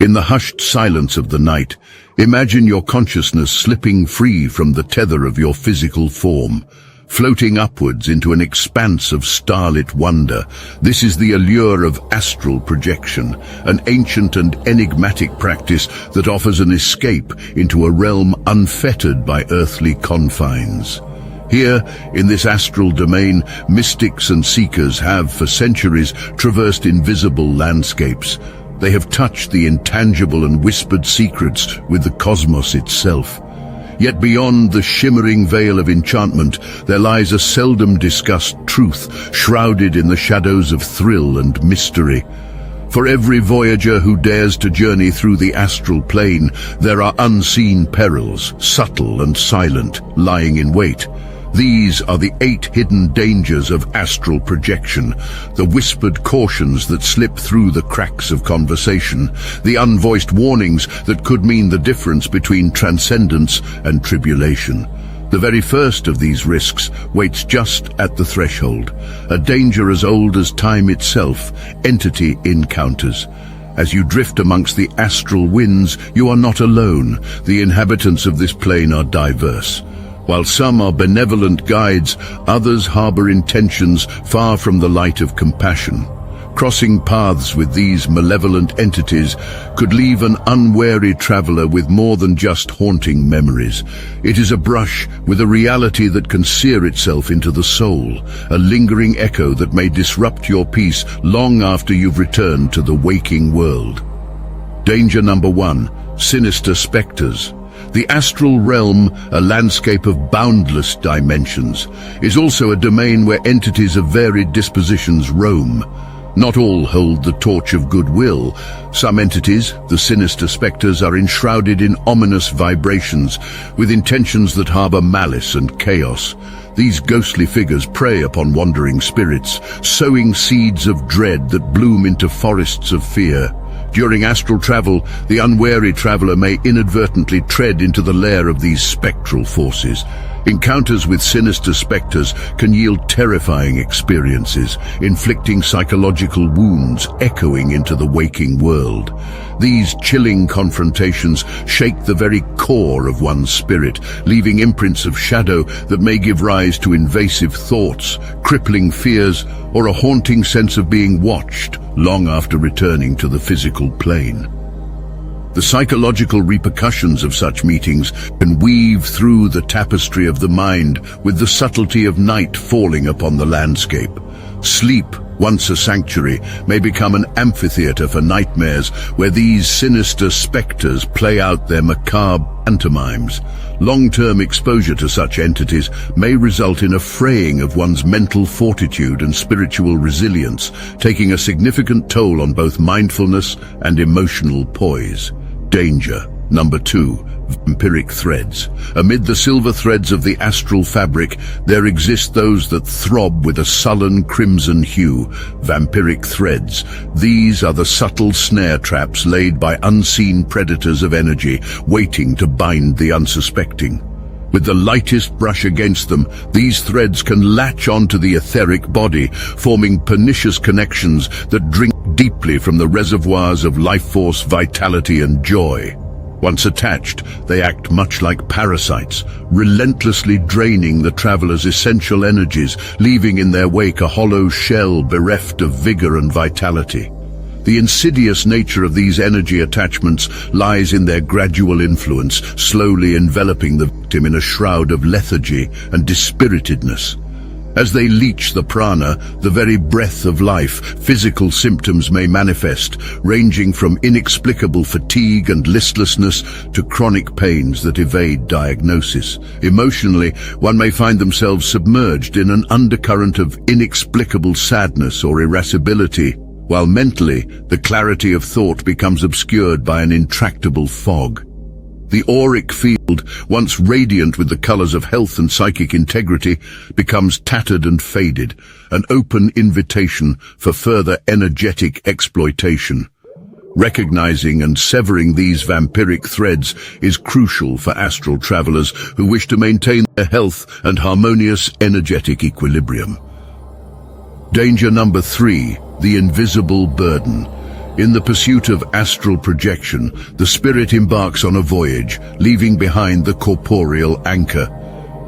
In the hushed silence of the night, imagine your consciousness slipping free from the tether of your physical form, floating upwards into an expanse of starlit wonder. This is the allure of astral projection, an ancient and enigmatic practice that offers an escape into a realm unfettered by earthly confines. Here, in this astral domain, mystics and seekers have, for centuries, traversed invisible landscapes. They have touched the intangible and whispered secrets with the cosmos itself. Yet beyond the shimmering veil of enchantment, there lies a seldom discussed truth, shrouded in the shadows of thrill and mystery. For every voyager who dares to journey through the astral plane, there are unseen perils, subtle and silent, lying in wait. These are the 8 hidden dangers of astral projection, the whispered cautions that slip through the cracks of conversation, the unvoiced warnings that could mean the difference between transcendence and tribulation. The very first of these risks waits just at the threshold, a danger as old as time itself, entity encounters. As you drift amongst the astral winds, you are not alone. The inhabitants of this plane are diverse. While some are benevolent guides, others harbor intentions far from the light of compassion. Crossing paths with these malevolent entities could leave an unwary traveler with more than just haunting memories. It is a brush with a reality that can sear itself into the soul, a lingering echo that may disrupt your peace long after you've returned to the waking world. Danger number 1, Sinister Specters. The astral realm, a landscape of boundless dimensions, is also a domain where entities of varied dispositions roam. Not all hold the torch of goodwill. Some entities, the Sinister Specters, are enshrouded in ominous vibrations, with intentions that harbor malice and chaos. These ghostly figures prey upon wandering spirits, sowing seeds of dread that bloom into forests of fear. During astral travel, the unwary traveler may inadvertently tread into the lair of these spectral forces. Encounters with sinister specters can yield terrifying experiences, inflicting psychological wounds echoing into the waking world. These chilling confrontations shake the very core of one's spirit, leaving imprints of shadow that may give rise to invasive thoughts, crippling fears, or a haunting sense of being watched long after returning to the physical plane. The psychological repercussions of such meetings can weave through the tapestry of the mind with the subtlety of night falling upon the landscape. Sleep, once a sanctuary, may become an amphitheater for nightmares where these sinister specters play out their macabre pantomimes. Long-term exposure to such entities may result in a fraying of one's mental fortitude and spiritual resilience, taking a significant toll on both mindfulness and emotional poise. Danger number 2. Vampiric Threads. Amid the silver threads of the astral fabric, there exist those that throb with a sullen crimson hue, vampiric threads. These are the subtle snare traps laid by unseen predators of energy, waiting to bind the unsuspecting. With the lightest brush against them, these threads can latch onto the etheric body, forming pernicious connections that drink deeply from the reservoirs of life force, vitality, and joy. Once attached, they act much like parasites, relentlessly draining the traveler's essential energies, leaving in their wake a hollow shell bereft of vigor and vitality. The insidious nature of these energy attachments lies in their gradual influence, slowly enveloping the victim in a shroud of lethargy and dispiritedness. As they leach the prana, the very breath of life, physical symptoms may manifest, ranging from inexplicable fatigue and listlessness to chronic pains that evade diagnosis. Emotionally, one may find themselves submerged in an undercurrent of inexplicable sadness or irascibility, while mentally, the clarity of thought becomes obscured by an intractable fog. The auric field, once radiant with the colors of health and psychic integrity, becomes tattered and faded, an open invitation for further energetic exploitation. Recognizing and severing these vampiric threads is crucial for astral travelers who wish to maintain their health and harmonious energetic equilibrium. Danger number 3, the invisible burden. In the pursuit of astral projection, the spirit embarks on a voyage, leaving behind the corporeal anchor.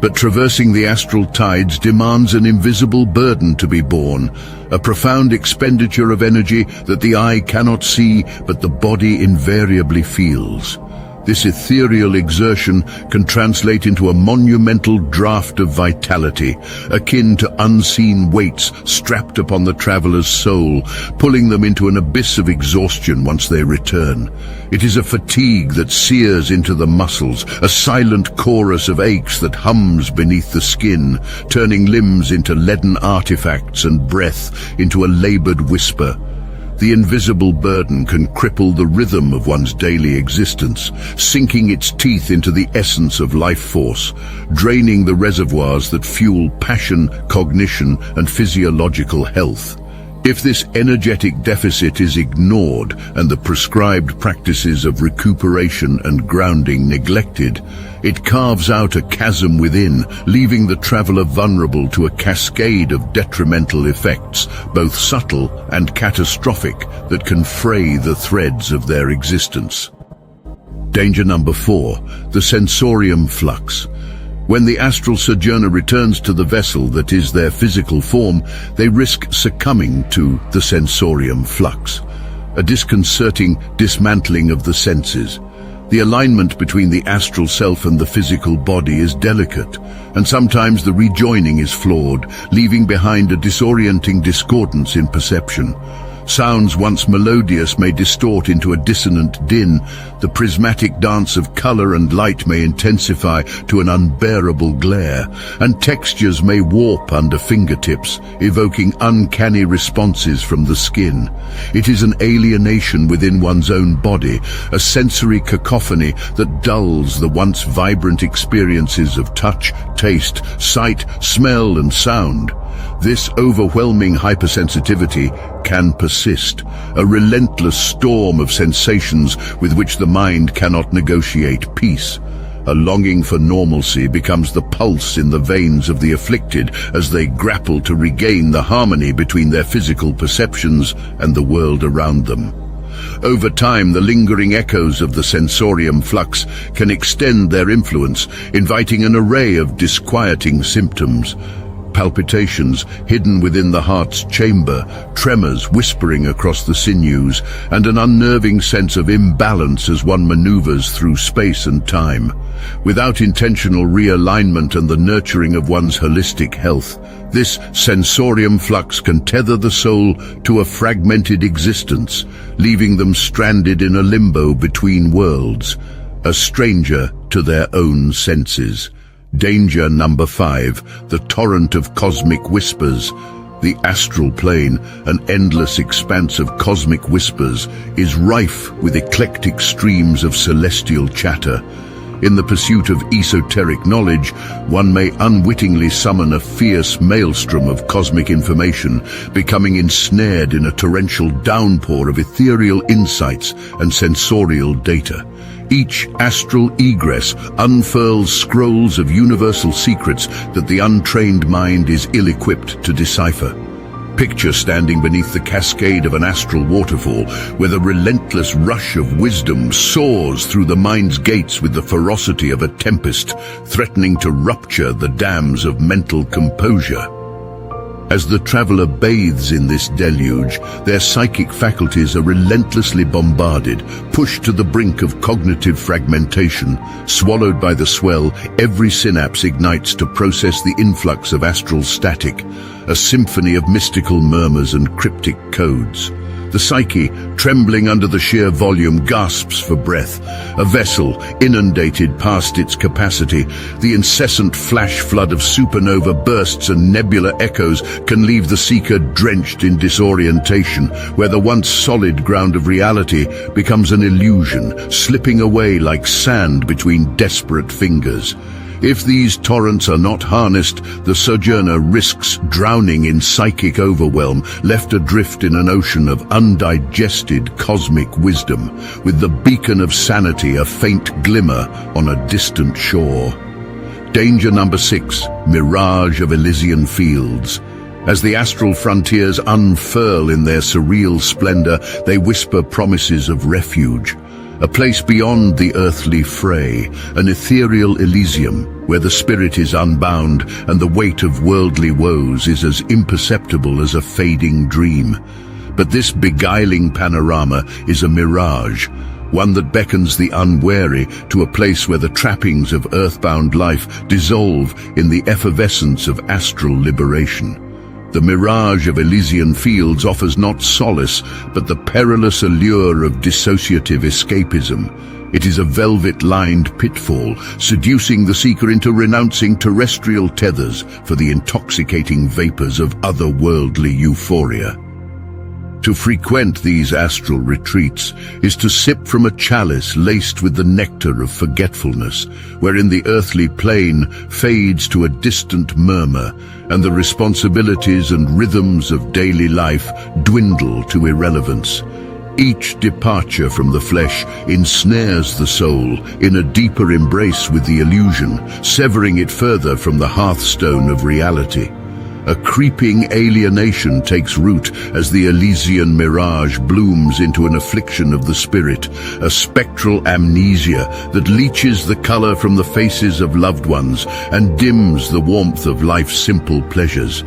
But traversing the astral tides demands an invisible burden to be borne, a profound expenditure of energy that the eye cannot see but the body invariably feels. This ethereal exertion can translate into a monumental draft of vitality, akin to unseen weights strapped upon the traveler's soul, pulling them into an abyss of exhaustion once they return. It is a fatigue that sears into the muscles, a silent chorus of aches that hums beneath the skin, turning limbs into leaden artifacts and breath into a labored whisper. The invisible burden can cripple the rhythm of one's daily existence, sinking its teeth into the essence of life force, draining the reservoirs that fuel passion, cognition, and physiological health. If this energetic deficit is ignored and the prescribed practices of recuperation and grounding neglected, it carves out a chasm within, leaving the traveler vulnerable to a cascade of detrimental effects, both subtle and catastrophic, that can fray the threads of their existence. Danger number 4, the sensorium flux. When the astral sojourner returns to the vessel that is their physical form, they risk succumbing to the sensorium flux, a disconcerting dismantling of the senses. The alignment between the astral self and the physical body is delicate, and sometimes the rejoining is flawed, leaving behind a disorienting discordance in perception. Sounds once melodious may distort into a dissonant din. The prismatic dance of color and light may intensify to an unbearable glare, and textures may warp under fingertips, evoking uncanny responses from the skin. It is an alienation within one's own body, a sensory cacophony that dulls the once vibrant experiences of touch, taste, sight, smell, and sound. This overwhelming hypersensitivity can persist, a relentless storm of sensations with which the mind cannot negotiate peace. A longing for normalcy becomes the pulse in the veins of the afflicted as they grapple to regain the harmony between their physical perceptions and the world around them. Over time, the lingering echoes of the sensorium flux can extend their influence, inviting an array of disquieting symptoms. Palpitations hidden within the heart's chamber, tremors whispering across the sinews, and an unnerving sense of imbalance as one maneuvers through space and time. Without intentional realignment and the nurturing of one's holistic health, this sensorium flux can tether the soul to a fragmented existence, leaving them stranded in a limbo between worlds, a stranger to their own senses. Danger number 5, the torrent of cosmic whispers. The astral plane, an endless expanse of cosmic whispers, is rife with eclectic streams of celestial chatter. In the pursuit of esoteric knowledge, one may unwittingly summon a fierce maelstrom of cosmic information, becoming ensnared in a torrential downpour of ethereal insights and sensorial data. Each astral egress unfurls scrolls of universal secrets that the untrained mind is ill-equipped to decipher. Picture standing beneath the cascade of an astral waterfall, where the relentless rush of wisdom soars through the mind's gates with the ferocity of a tempest, threatening to rupture the dams of mental composure. As the traveler bathes in this deluge, their psychic faculties are relentlessly bombarded, pushed to the brink of cognitive fragmentation. Swallowed by the swell, every synapse ignites to process the influx of astral static, a symphony of mystical murmurs and cryptic codes. The psyche, trembling under the sheer volume, gasps for breath. A vessel, inundated past its capacity, the incessant flash flood of supernova bursts and nebula echoes can leave the seeker drenched in disorientation, where the once solid ground of reality becomes an illusion, slipping away like sand between desperate fingers. If these torrents are not harnessed, the sojourner risks drowning in psychic overwhelm, left adrift in an ocean of undigested cosmic wisdom, with the beacon of sanity a faint glimmer on a distant shore. Danger number 6, mirage of Elysian fields. As the astral frontiers unfurl in their surreal splendor, they whisper promises of refuge. A place beyond the earthly fray, an ethereal Elysium, where the spirit is unbound and the weight of worldly woes is as imperceptible as a fading dream. But this beguiling panorama is a mirage, one that beckons the unwary to a place where the trappings of earthbound life dissolve in the effervescence of astral liberation. The mirage of Elysian fields offers not solace, but the perilous allure of dissociative escapism. It is a velvet-lined pitfall, seducing the seeker into renouncing terrestrial tethers for the intoxicating vapors of otherworldly euphoria. To frequent these astral retreats is to sip from a chalice laced with the nectar of forgetfulness, wherein the earthly plane fades to a distant murmur, and the responsibilities and rhythms of daily life dwindle to irrelevance. Each departure from the flesh ensnares the soul in a deeper embrace with the illusion, severing it further from the hearthstone of reality. A creeping alienation takes root as the Elysian mirage blooms into an affliction of the spirit, a spectral amnesia that leaches the color from the faces of loved ones and dims the warmth of life's simple pleasures.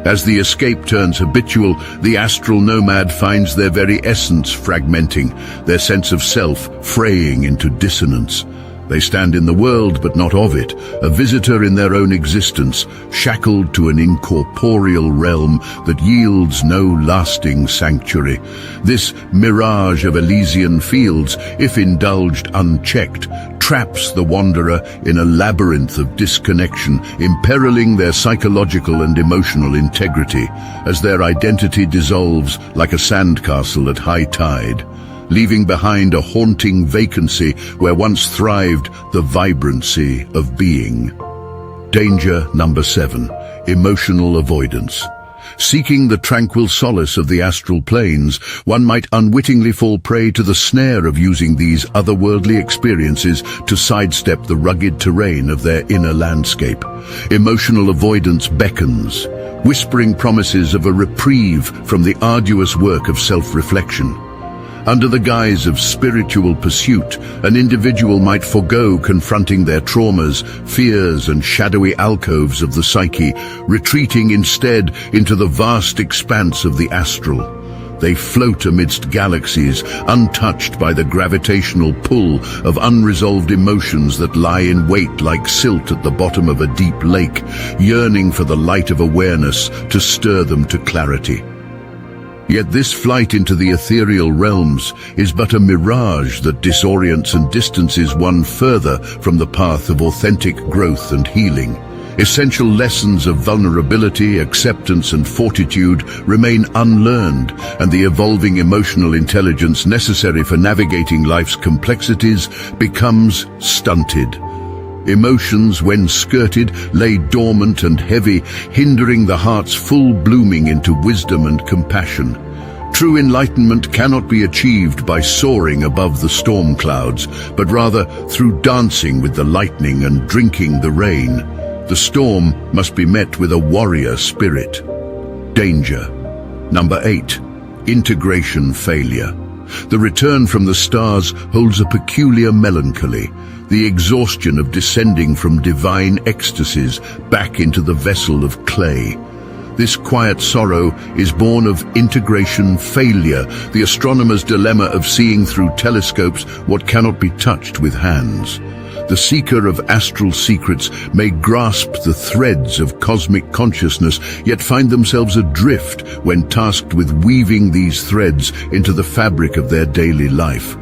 As the escape turns habitual, the astral nomad finds their very essence fragmenting, their sense of self fraying into dissonance. They stand in the world, but not of it, a visitor in their own existence, shackled to an incorporeal realm that yields no lasting sanctuary. This mirage of Elysian fields, if indulged unchecked, traps the wanderer in a labyrinth of disconnection, imperiling their psychological and emotional integrity, as their identity dissolves like a sandcastle at high tide, leaving behind a haunting vacancy where once thrived the vibrancy of being. Danger number 7, emotional avoidance. Seeking the tranquil solace of the astral planes, one might unwittingly fall prey to the snare of using these otherworldly experiences to sidestep the rugged terrain of their inner landscape. Emotional avoidance beckons, whispering promises of a reprieve from the arduous work of self-reflection. Under the guise of spiritual pursuit, an individual might forego confronting their traumas, fears, and shadowy alcoves of the psyche, retreating instead into the vast expanse of the astral. They float amidst galaxies, untouched by the gravitational pull of unresolved emotions that lie in wait like silt at the bottom of a deep lake, yearning for the light of awareness to stir them to clarity. Yet this flight into the ethereal realms is but a mirage that disorients and distances one further from the path of authentic growth and healing. Essential lessons of vulnerability, acceptance, and fortitude remain unlearned, and the evolving emotional intelligence necessary for navigating life's complexities becomes stunted. Emotions, when skirted, lay dormant and heavy, hindering the heart's full blooming into wisdom and compassion. True enlightenment cannot be achieved by soaring above the storm clouds, but rather through dancing with the lightning and drinking the rain. The storm must be met with a warrior spirit. Danger. Number 8. Integration failure. The return from the stars holds a peculiar melancholy, the exhaustion of descending from divine ecstasies back into the vessel of clay. This quiet sorrow is born of integration failure, the astronomer's dilemma of seeing through telescopes what cannot be touched with hands. The seeker of astral secrets may grasp the threads of cosmic consciousness, yet find themselves adrift when tasked with weaving these threads into the fabric of their daily life.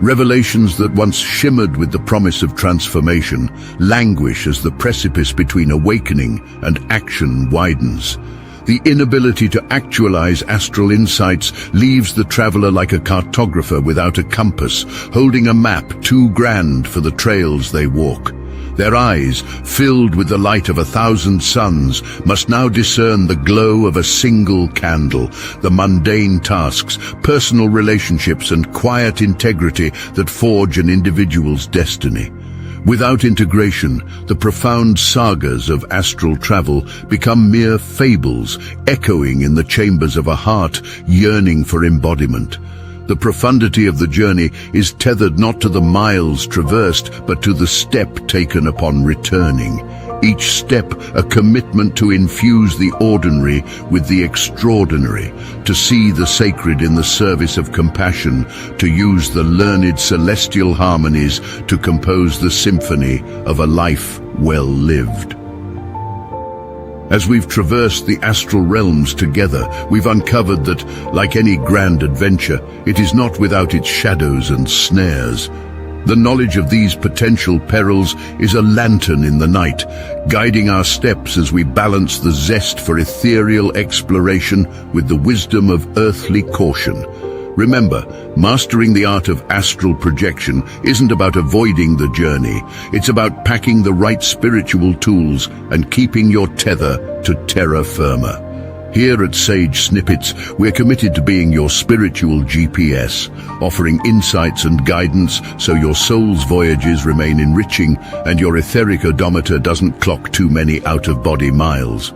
Revelations that once shimmered with the promise of transformation languish as the precipice between awakening and action widens. The inability to actualize astral insights leaves the traveler like a cartographer without a compass, holding a map too grand for the trails they walk. Their eyes, filled with the light of 1,000 suns, must now discern the glow of a single candle, the mundane tasks, personal relationships, and quiet integrity that forge an individual's destiny. Without integration, the profound sagas of astral travel become mere fables, echoing in the chambers of a heart yearning for embodiment. The profundity of the journey is tethered not to the miles traversed, but to the step taken upon returning. Each step a commitment to infuse the ordinary with the extraordinary, to see the sacred in the service of compassion, to use the learned celestial harmonies to compose the symphony of a life well lived. As we've traversed the astral realms together, we've uncovered that, like any grand adventure, it is not without its shadows and snares. The knowledge of these potential perils is a lantern in the night, guiding our steps as we balance the zest for ethereal exploration with the wisdom of earthly caution. Remember, mastering the art of astral projection isn't about avoiding the journey. It's about packing the right spiritual tools and keeping your tether to terra firma. Here at Sage Snippets, we're committed to being your spiritual GPS, offering insights and guidance so your soul's voyages remain enriching and your etheric odometer doesn't clock too many out-of-body miles.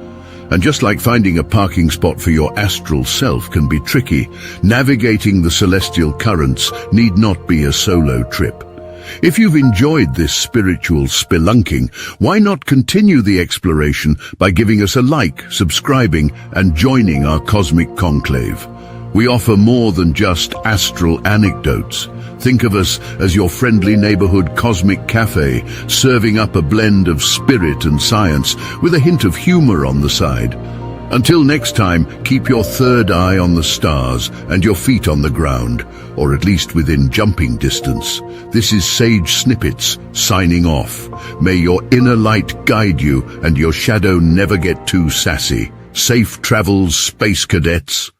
And just like finding a parking spot for your astral self can be tricky, navigating the celestial currents need not be a solo trip. If you've enjoyed this spiritual spelunking, why not continue the exploration by giving us a like, subscribing, and joining our cosmic conclave? We offer more than just astral anecdotes. Think of us as your friendly neighborhood cosmic cafe, serving up a blend of spirit and science with a hint of humor on the side. Until next time, keep your third eye on the stars and your feet on the ground, or at least within jumping distance. This is Sage Snippets, signing off. May your inner light guide you and your shadow never get too sassy. Safe travels, space cadets.